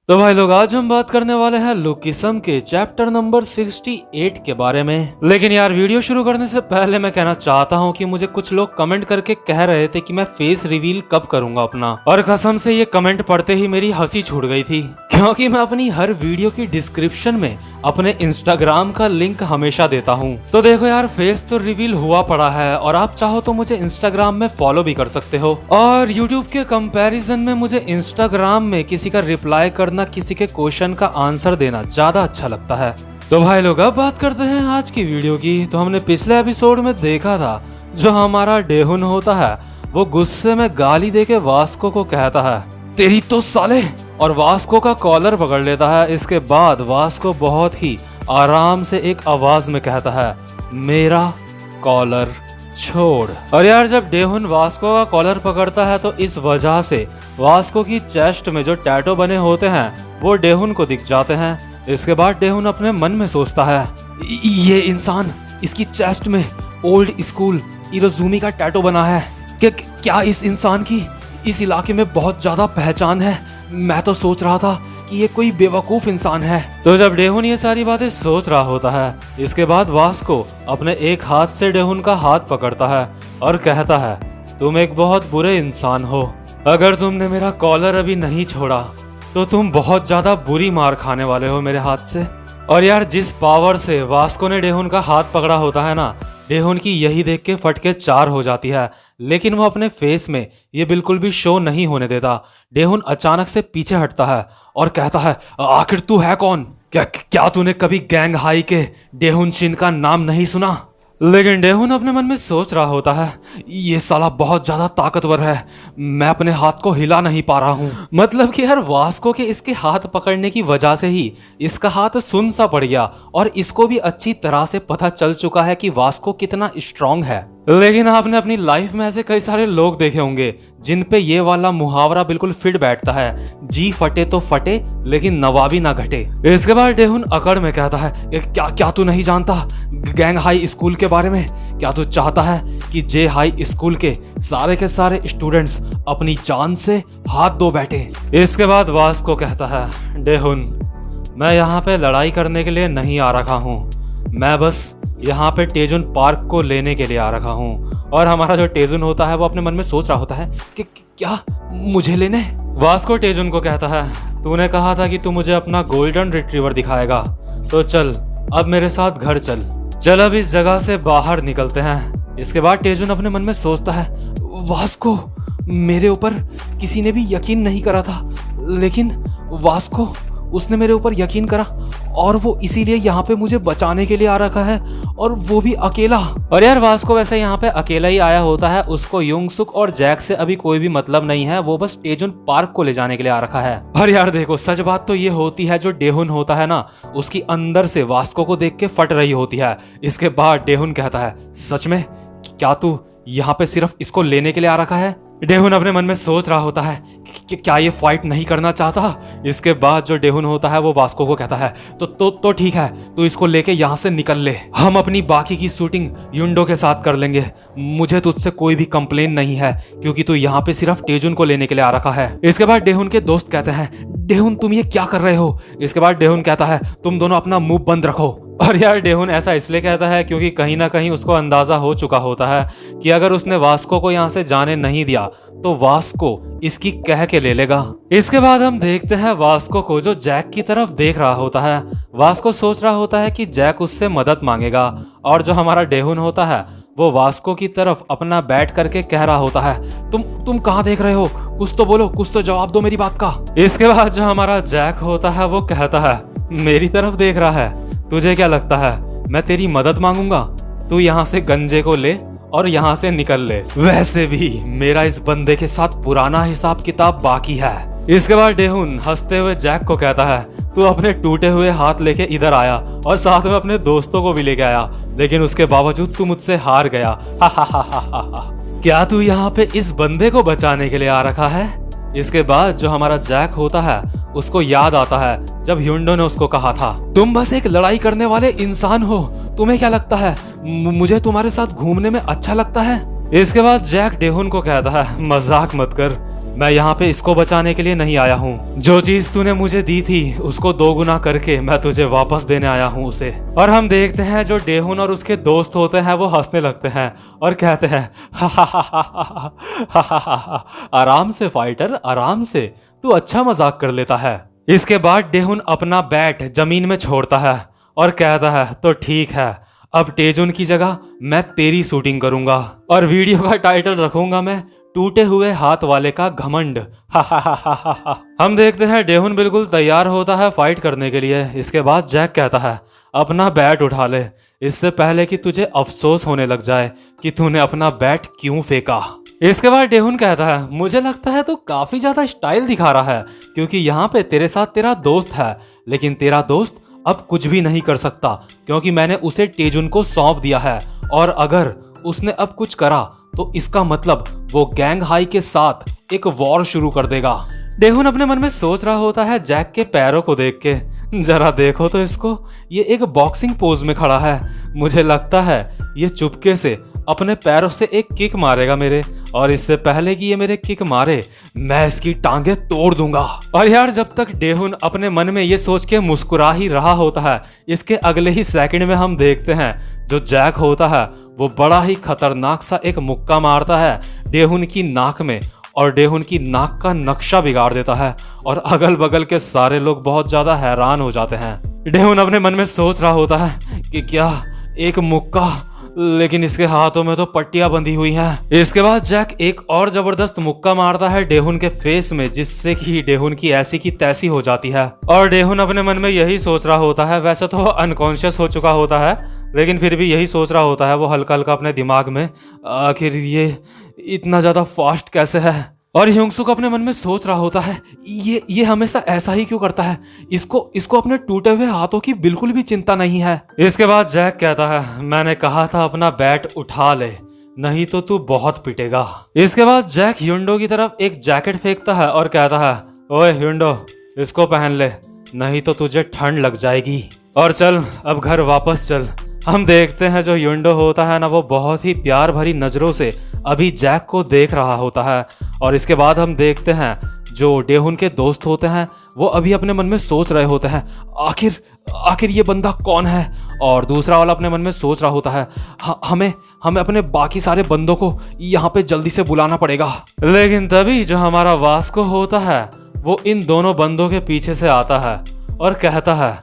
तो भाई लोग, आज हम बात करने वाले हैं लुकिसम के चैप्टर नंबर 68 के बारे में। लेकिन यार, वीडियो शुरू करने से पहले मैं कहना चाहता हूँ कि मुझे कुछ लोग कमेंट करके कह रहे थे कि मैं फेस रिवील कब करूंगा अपना, और कसम से ये कमेंट पढ़ते ही मेरी हंसी छूट गई थी, क्योंकि मैं अपनी हर वीडियो की डिस्क्रिप्शन में अपने इंस्टाग्राम का लिंक हमेशा देता हूँ। तो देखो यार, फेस तो रिवील हुआ पड़ा है और आप चाहो तो मुझे इंस्टाग्राम में फॉलो भी कर सकते हो, और यूट्यूब के कंपैरिजन में मुझे इंस्टाग्राम में किसी का रिप्लाई करना, किसी के क्वेश्चन का आंसर देना ज्यादा अच्छा लगता है। तो भाई लोग, अब बात करते हैं आज की वीडियो की। तो हमने पिछले एपिसोड में देखा था, जो हमारा डेहुन होता है वो गुस्से में गाली देके वास्को को कहता है, तेरी तो साले, और वास्को का कॉलर पकड़ लेता है। इसके बाद वास्को बहुत ही आराम से एक आवाज में कहता है, मेरा कॉलर छोड़। और यार, जब डेहुन वास्को का कॉलर पकड़ता है तो इस वजह से वास्को की चेस्ट में जो टैटू बने होते हैं वो डेहुन को दिख जाते हैं। इसके बाद डेहुन अपने मन में सोचता है, ये इंसान, इसकी चेस्ट में ओल्ड स्कूल इरोजुमी का टैटू बना है। क्या इस इंसान की इस इलाके में बहुत ज्यादा पहचान है? मैं तो सोच रहा था कि ये कोई बेवकूफ इंसान है। तो जब डेहुन ये सारी बातें सोच रहा होता है, इसके बाद वास्को अपने एक हाथ से डेहुन का हाथ पकड़ता है और कहता है, तुम एक बहुत बुरे इंसान हो। अगर तुमने मेरा कॉलर अभी नहीं छोड़ा तो तुम बहुत ज्यादा बुरी मार खाने वाले हो मेरे हाथ से। और यार, जिस पावर से वास्को ने डेहुन का हाथ पकड़ा होता है ना, डेहुन की यही देख के फटके 4 हो जाती है। लेकिन वो अपने फेस में ये बिल्कुल भी शो नहीं होने देता। डेहुन अचानक से पीछे हटता है और कहता है, आखिर तू है कौन? क्या तूने कभी गैंग हाई के डेहुन शिन का नाम नहीं सुना? लेकिन डेहुन अपने मन में सोच रहा होता है, ये साला बहुत ज्यादा ताकतवर है, मैं अपने हाथ को हिला नहीं पा रहा हूँ। मतलब कि यार, वास्को के इसके हाथ पकड़ने की वजह से ही इसका हाथ सुन सा पड़ गया, और इसको भी अच्छी तरह से पता चल चुका है कि वास्को कितना स्ट्रांग है। लेकिन आपने अपनी लाइफ में ऐसे कई सारे लोग देखे होंगे जिन पे ये वाला मुहावरा बिल्कुल फिट बैठता है, जी फटे तो फटे लेकिन नवाबी ना घटे। इसके बाद डेहुन अकड़ में कहता है, क्या तू नहीं जानता गैंग हाई स्कूल के बारे में? क्या तू चाहता है कि जे हाई स्कूल के सारे स्टूडेंट्स अपनी जान से हाथ धो बैठे? इसके बाद वास्को कहता है, डेहुन, मैं यहाँ पे लड़ाई करने के लिए नहीं आ रखा हूँ, मैं बस यहाँ पे टेजुन पार्क को लेने के लिए आ रखा हूँ। और हमारा जो टेजुन होता है वो अपने मन में सोच रहा होता है कि क्या मुझे लेने? वास्को टेजुन को कहता है, तूने कहा था कि तू मुझे अपना गोल्डन रिट्रीवर दिखाएगा, तो चल अब मेरे साथ घर चल अब इस जगह से बाहर निकलते हैं। इसके बाद टेजुन अपने मन में सोचता है, वास्को, मेरे ऊपर किसी ने भी यकीन नहीं करा था, लेकिन वास्को, उसने मेरे ऊपर यकीन करा, और वो इसीलिए यहाँ पे मुझे बचाने के लिए आ रखा है, और वो भी अकेला। और यार, वास्को वैसे यहाँ पे अकेला ही आया होता है, उसको युंगसुक और जैक से अभी कोई भी मतलब नहीं है, वो बस टेजुन पार्क को ले जाने के लिए आ रखा है। और यार देखो, सच बात तो ये होती है, जो डेहुन होता है ना, उसकी अंदर से वास्को को देख के फट रही होती है। इसके बाद डेहुन कहता है, सच में? क्या तू यहाँ पे सिर्फ इसको लेने के लिए आ रखा है? डेहुन अपने मन में सोच रहा होता है कि क्या ये फाइट नहीं करना चाहता। इसके बाद जो डेहुन होता है वो वास्को को कहता है, तो ठीक है, तू इसको लेके यहाँ से निकल ले, हम अपनी बाकी की शूटिंग युंडो के साथ कर लेंगे, मुझे तुझसे कोई भी कंप्लेन नहीं है, क्योंकि तू यहाँ पे सिर्फ टेजुन को लेने के लिए आ रखा है। इसके बाद डेहुन के दोस्त कहते हैं, डेहुन तुम ये क्या कर रहे हो? इसके बाद डेहुन कहता है, तुम दोनों अपना मुंह बंद रखो। और यार, डेहुन ऐसा इसलिए कहता है क्योंकि कहीं ना कहीं उसको अंदाजा हो चुका होता है कि अगर उसने वास्को को यहाँ से जाने नहीं दिया तो वास्को इसकी कह के ले लेगा। इसके बाद हम देखते हैं वास्को को, जो जैक की तरफ देख रहा होता है। वास्को सोच रहा होता है कि जैक उससे मदद मांगेगा, और जो हमारा डेहुन होता है वो वास्को की तरफ अपना बैठ करके कह रहा होता है, तुम कहाँ देख रहे हो? कुछ तो बोलो, कुछ तो जवाब दो मेरी बात का। इसके बाद जो हमारा जैक होता है वो कहता है, मेरी तरफ देख रहा है? तुझे क्या लगता है मैं तेरी मदद मांगूंगा? तू यहाँ से गंजे को ले और यहाँ से निकल ले, वैसे भी मेरा इस बंदे के साथ पुराना हिसाब किताब बाकी है। इसके बाद डेहुन हंसते हुए जैक को कहता है, तू अपने टूटे हुए हाथ लेके इधर आया और साथ में अपने दोस्तों को भी लेके आया, लेकिन उसके बावजूद तू मुझसे हार गया। क्या तू यहाँ पे इस बंदे को बचाने के लिए आ रखा है? इसके बाद जो हमारा जैक होता है उसको याद आता है जब ह्युंडो ने उसको कहा था, तुम बस एक लड़ाई करने वाले इंसान हो, तुम्हें क्या लगता है मुझे तुम्हारे साथ घूमने में अच्छा लगता है? इसके बाद जैक डेहुन को कहता है, मजाक मत कर, मैं यहाँ पे इसको बचाने के लिए नहीं आया हूँ। जो चीज तूने मुझे दी थी उसको 2 गुना करके मैं तुझे वापस देने आया हूँ उसे। और हम देखते हैं जो डेहुन और उसके दोस्त होते हैं वो हंसने लगते हैं और कहते हैं आराम से फाइटर, आराम से, तू अच्छा मजाक कर लेता है। इसके बाद डेहुन अपना बैट जमीन में छोड़ता है और कहता है तो ठीक है, अब तेजुन की जगह मैं तेरी शूटिंग करूंगा और वीडियो का टाइटल रखूंगा मैं टूटे हुए हाथ वाले का घमंड। हम देखते हैं डेहुन बिल्कुल तैयार होता है फाइट करने के लिए। इसके बाद जैक कहता है अपना बैट उठा ले, इससे पहले कि तुझे अफसोस होने लग जाए कि तूने अपना बैट क्यों फेंका। इसके बाद डेहुन कहता है मुझे लगता है तू काफी ज्यादा स्टाइल दिखा रहा है, क्योंकि यहाँ पे तेरे साथ तेरा दोस्त है, लेकिन तेरा दोस्त अब कुछ भी नहीं कर सकता क्योंकि मैंने उसे तेजुन को सौंप दिया है, और अगर उसने अब कुछ करा तो इसका मतलब वो गैंग हाई के साथ एक वॉर शुरू कर देगा। डेहुन अपने मन में सोच रहा होता है जैक के पैरों को देख के, जरा देखो तो इसको, ये एक बॉक्सिंग पोज में खड़ा है। मुझे लगता है ये चुपके से अपने पैरों से एक किक मारेगा मेरे, और इससे पहले कि ये मेरे किक मारे मैं इसकी टांगे तोड़ दूंगा। और यार जब तक डेहुन अपने मन में ये सोच के मुस्कुरा ही रहा होता है, इसके अगले ही सेकंड में हम देखते हैं जो जैक होता है वो बड़ा ही खतरनाक सा एक मुक्का मारता है डेहुन की नाक में, और डेहुन की नाक का नक्शा बिगाड़ देता है, और अगल बगल के सारे लोग बहुत ज्यादा हैरान हो जाते हैं। डेहुन अपने मन में सोच रहा होता है कि क्या एक मुक्का, लेकिन इसके हाथों में तो पट्टियां बंधी हुई हैं। इसके बाद जैक एक और जबरदस्त मुक्का मारता है डेहुन के फेस में, जिससे कि डेहुन की ऐसी की तैसी हो जाती है। और डेहुन अपने मन में यही सोच रहा होता है, वैसे तो वो अनकॉन्शियस हो चुका होता है, लेकिन फिर भी यही सोच रहा होता है वो हल्का हल्का अपने दिमाग में, आखिर ये इतना ज्यादा फास्ट कैसे है। और ह्योंग-सुक अपने मन में सोच रहा होता है ये हमेशा ऐसा ही क्यों करता है, इसको अपने टूटे हुए हाथों की बिल्कुल भी चिंता नहीं है। इसके बाद जैक कहता है मैंने कहा था अपना बैट उठा ले, नहीं तो तू बहुत पिटेगा। इसके बाद जैक ह्युंडो की तरफ एक जैकेट फेंकता है और कहता है ओए ह्युंडो, इसको पहन ले, नहीं तो तुझे ठंड लग जाएगी, और चल अब घर वापस चल। हम देखते हैं जो ह्युंडो होता है ना, वो बहुत ही प्यार भरी नजरों से अभी जैक को देख रहा होता है। और इसके बाद हम देखते हैं जो डेहुन के दोस्त होते हैं वो अभी अपने मन में सोच रहे होते हैं आखिर ये बंदा कौन है। और दूसरा वाला अपने मन में सोच रहा होता है हमें अपने बाकी सारे बंदों को यहाँ पे जल्दी से बुलाना पड़ेगा। लेकिन तभी जो हमारा वास्को होता है वो इन दोनों बंदों के पीछे से आता है और कहता है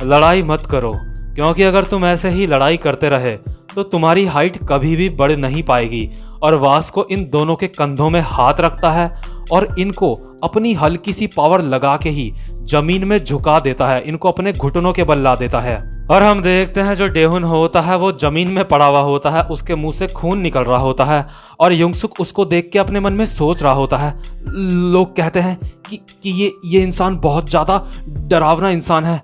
लड़ाई मत करो, क्योंकि अगर तुम ऐसे ही लड़ाई करते रहे तो तुम्हारी हाइट कभी भी बढ़ नहीं पाएगी। और वास्को इन दोनों के कंधों में हाथ रखता है और इनको अपनी हल्की सी पावर लगा के ही जमीन में झुका देता है, इनको अपने घुटनों के बल ला देता है। और हम देखते हैं जो डेहुन होता है वो जमीन में पड़ा हुआ होता है, उसके मुंह से खून निकल रहा होता है, और ह्योंग-सुक उसको देख के अपने मन में सोच रहा होता है लोग कहते हैं कि ये इंसान बहुत ज्यादा डरावना इंसान है,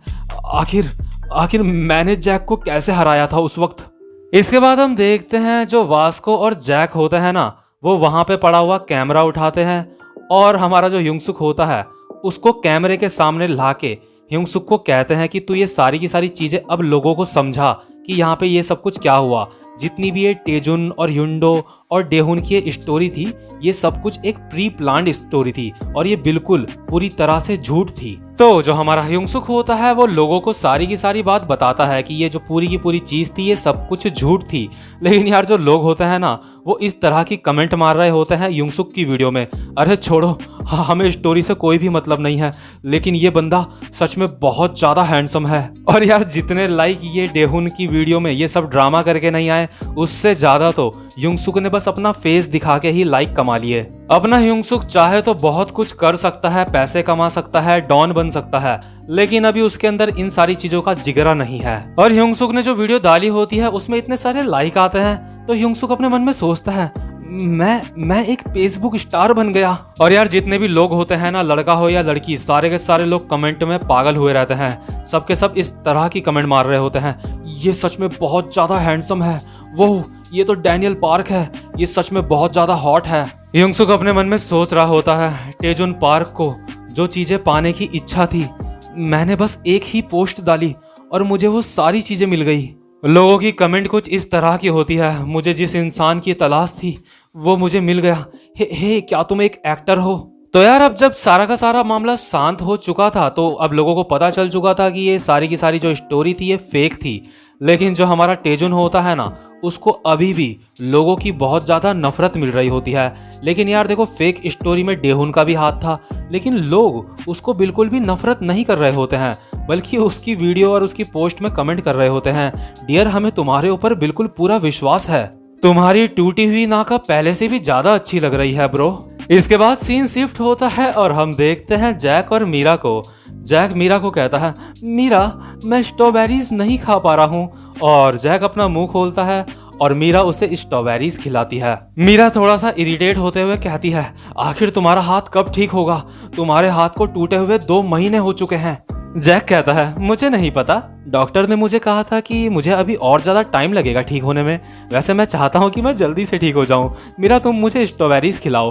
आखिर मैंने जैक को कैसे हराया था उस वक्त। इसके बाद हम देखते हैं जो वास्को और जैक होते हैं ना, वो वहां पे पड़ा हुआ कैमरा उठाते हैं और हमारा जो ह्योंग-सुक होता है उसको कैमरे के सामने लाके ह्योंग-सुक को कहते हैं कि तू ये सारी की सारी चीजें अब लोगों को समझा कि यहाँ पे ये सब कुछ क्या हुआ, जितनी भी ये तेजुन और ह्युंडो और डेहुन की ये स्टोरी थी, ये सब कुछ एक प्री प्लान्ड स्टोरी थी और ये बिल्कुल पूरी तरह से झूठ थी। तो जो हमारा ह्योंग-सुक होता है वो लोगों को सारी की सारी बात बताता है कि ये जो पूरी की पूरी चीज थी ये सब कुछ झूठ थी। लेकिन यार जो लोग होते हैं ना वो इस तरह की कमेंट मार रहे होते हैं ह्योंग-सुक की वीडियो में, अरे छोड़ो हमें स्टोरी से कोई भी मतलब नहीं है, लेकिन ये बंदा सच में बहुत ज्यादा हैंडसम है। और यार जितने लाइक ये डेहुन की वीडियो में ये सब ड्रामा करके नहीं आए, उससे ज्यादा तो ह्योंग-सुक ने बस अपना फेस दिखा के ही लाइक कमा लिए। अपना ह्योंग-सुक चाहे तो बहुत कुछ कर सकता है, पैसे कमा सकता है, डॉन बन सकता है, लेकिन अभी उसके अंदर इन सारी चीजों का जिगरा नहीं है। और ह्योंग-सुक ने जो वीडियो डाली होती है उसमें इतने सारे लाइक आते हैं तो ह्योंग-सुक अपने मन में सोचता है मैं एक फेसबुक स्टार बन गया। और यार जितने भी लोग होते हैं ना, लड़का हो या लड़की, सारे के सारे लोग कमेंट में पागल हुए रहते हैं, सबके सब इस तरह की कमेंट मार रहे होते हैं, ये सच में बहुत ज्यादा हैंडसम है, वो ये तो डैनियल पार्क है, ये सच में बहुत ज्यादा हॉट है। ह्योंग-सुक अपने मन में सोच रहा होता है तेजुन पार्क को जो चीजें पाने की इच्छा थी, मैंने बस एक ही पोस्ट डाली और मुझे वो सारी चीजें मिल गई। लोगों की कमेंट कुछ इस तरह की होती है, मुझे जिस इंसान की तलाश थी वो मुझे मिल गया। हे क्या तुम एक एक्टर हो? तो यार अब जब सारा का सारा मामला शांत हो चुका था तो अब लोगों को पता चल चुका था कि ये सारी की सारी जो स्टोरी थी ये फेक थी। लेकिन जो हमारा टेजुन होता है ना, उसको अभी भी लोगों की बहुत ज़्यादा नफरत मिल रही होती है। लेकिन यार देखो, फेक स्टोरी में डेहुन का भी हाथ था, लेकिन लोग उसको बिल्कुल भी नफरत नहीं कर रहे होते हैं, बल्कि उसकी वीडियो और उसकी पोस्ट में कमेंट कर रहे होते हैं, डियर हमें तुम्हारे ऊपर बिल्कुल पूरा विश्वास है, तुम्हारी टूटी हुई नाक पहले से भी ज्यादा अच्छी लग रही है ब्रो। इसके बाद सीन शिफ्ट होता है और हम देखते हैं जैक और मीरा को। जैक मीरा को कहता है, मीरा मैं स्ट्रॉबेरीज नहीं खा पा रहा हूँ। और जैक अपना मुंह खोलता है और मीरा उसे स्ट्रॉबेरीज खिलाती है। मीरा थोड़ा सा इरिटेट होते हुए कहती है, आखिर तुम्हारा हाथ कब ठीक होगा, तुम्हारे हाथ को टूटे हुए 2 महीने हो चुके हैं। जैक कहता है, मुझे नहीं पता, डॉक्टर ने मुझे कहा था कि मुझे अभी और ज़्यादा टाइम लगेगा ठीक होने में। वैसे मैं चाहता हूँ कि मैं जल्दी से ठीक हो जाऊँ। मीरा तुम मुझे स्ट्रॉबेरीज खिलाओ।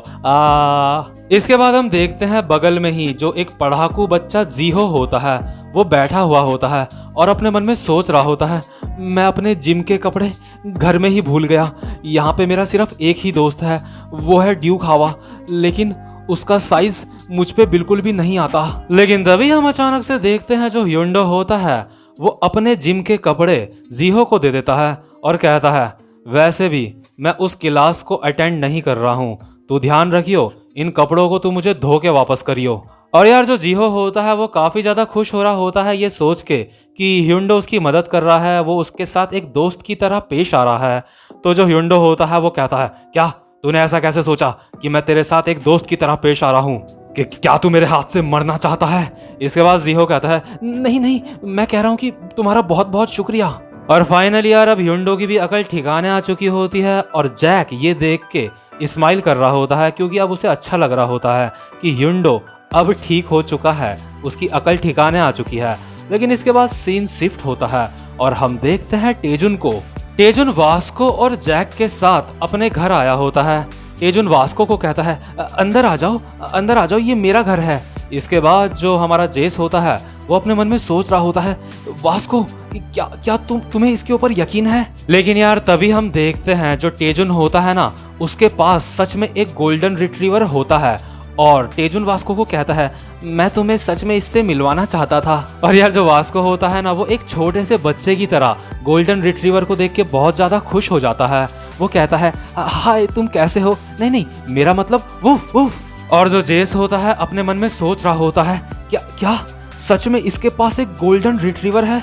इसके बाद हम देखते हैं बगल में ही जो एक पढ़ाकू बच्चा जीहो होता है वो बैठा हुआ होता है और अपने मन में सोच रहा होता है, मैं अपने जिम के कपड़े घर में ही भूल गया। यहाँ पे मेरा सिर्फ एक ही दोस्त है, वो है ड्यूक हावा, लेकिन उसका साइज मुझ पे बिल्कुल भी नहीं आता। लेकिन तभी हम अचानक से देखते हैं जो ह्युंडो होता है वो अपने जिम के कपड़े जीहो को दे देता है और कहता है, वैसे भी मैं उस क्लास को अटेंड नहीं कर रहा हूँ, तू ध्यान रखियो, इन कपड़ों को तू मुझे धो के वापस करियो। और यार जो जीहो होता है वो काफी ज्यादा खुश हो रहा होता है ये सोच के कि ह्युंडो उसकी मदद कर रहा है, वो उसके साथ एक दोस्त की तरह पेश आ रहा है। तो जो ह्युंडो होता है वो कहता है, क्या तूने ऐसा कैसे सोचा कि मैं तेरे साथ एक दोस्त की तरह पेश आ रहा हूँ, कि क्या तू मेरे हाथ से मरना चाहता है। इसके बाद जीहो कहता है, नहीं नहीं, मैं कह रहा हूँ कि तुम्हारा बहुत बहुत शुक्रिया। और फाइनली यार अब ह्युंडो की भी अकल ठिकाने आ चुकी होती है और जैक ये देख के स्माइल कर रहा होता है, क्योंकि अब उसे अच्छा लग रहा होता है कि ह्युंडो अब ठीक हो चुका है, उसकी अकल ठिकाने आ चुकी है। लेकिन इसके बाद सीन शिफ्ट होता है और हम देखते हैं टेजुन को। टेजुन वास्को और जैक के साथ अपने घर आया होता है। टेजुन वास्को को कहता है, अंदर आ जाओ, अंदर आ जाओ, ये मेरा घर है। इसके बाद जो हमारा जेस होता है वो अपने मन में सोच रहा होता है, वास्को क्या तुम्हें इसके ऊपर यकीन है। लेकिन यार तभी हम देखते हैं जो टेजुन होता है ना, उसके पास सच में एक गोल्डन रिट्रीवर होता है और टेजुन वास्को को कहता है, मैं तुम्हें सच में इससे मिलवाना चाहता था। और यार जो वास्को होता है ना, वो एक छोटे से बच्चे की तरह गोल्डन रिट्रीवर को देख के बहुत ज्यादा खुश हो जाता है। वो कहता है, हाय तुम कैसे हो। नहीं नहीं, मेरा मतलब वुफ वुफ। और जो जेस होता है अपने मन में सोच रहा होता है, क्या क्या सच में इसके पास एक गोल्डन रिट्रीवर है।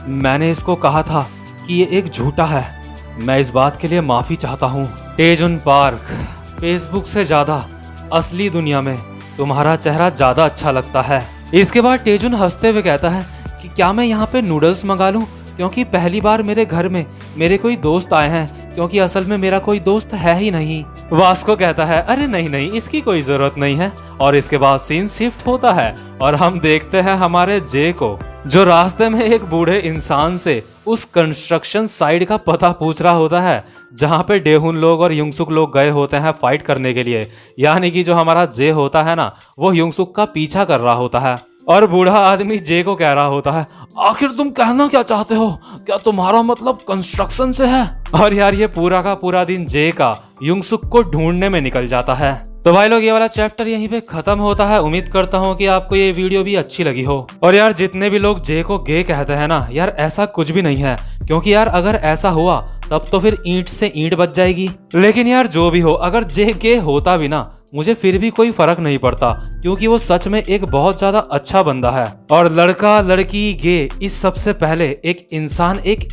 मैंने इसको कहा था कि ये एक झूठा है, मैं इस बात के लिए माफी चाहता हूँ। टेजुन पार्क, फेसबुक से ज्यादा असली दुनिया में तुम्हारा चेहरा ज्यादा अच्छा लगता है। इसके बाद टेजुन हंसते हुए कहता है कि क्या मैं यहाँ पे नूडल्स मंगा लूं, क्योंकि पहली बार मेरे घर में मेरे कोई दोस्त आए हैं, क्योंकि असल में मेरा कोई दोस्त है ही नहीं। वास्को कहता है, अरे नहीं नहीं, इसकी कोई जरूरत नहीं है। और इसके बाद सीन शिफ्ट होता है और हम देखते हैं हमारे जे को, जो रास्ते में एक बूढ़े इंसान से उस कंस्ट्रक्शन साइट का पता पूछ रहा होता है जहां पे डेहुन लोग और युंगसुक लोग गए होते हैं फाइट करने के लिए। यानी कि जो हमारा जे होता है ना, वो युंगसुक का पीछा कर रहा होता है और बूढ़ा आदमी जे को कह रहा होता है, आखिर तुम कहना क्या चाहते हो, क्या तुम्हारा मतलब कंस्ट्रक्शन से है। और यार ये पूरा का पूरा दिन जे का युंगसुक को ढूंढने में निकल जाता है। तो भाई लोग ये वाला चैप्टर यहीं पे खत्म होता है। उम्मीद करता हूँ कि आपको ये वीडियो भी अच्छी लगी हो। और यार जितने भी लोग जे को गे कहते हैं ना, यार ऐसा कुछ भी नहीं है, क्योंकि यार अगर ऐसा हुआ तब तो फिर ईंट से ईंट बच जाएगी। लेकिन यार जो भी हो, अगर जे गे होता भी ना, मुझे फिर भी कोई फर्क नहीं पड़ता, क्योंकि वो सच में एक बहुत ज्यादा अच्छा बंदा है। और लड़का लड़की गे, इस सबसे पहले एक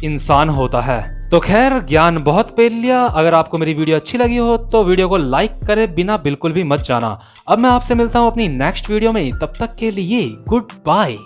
इंसान होता है। तो खैर ज्ञान बहुत पेल लिया। अगर आपको मेरी वीडियो अच्छी लगी हो तो वीडियो को लाइक करे बिना बिल्कुल भी मत जाना। अब मैं आपसे मिलता हूँ अपनी नेक्स्ट वीडियो में, तब तक के लिए गुड बाय।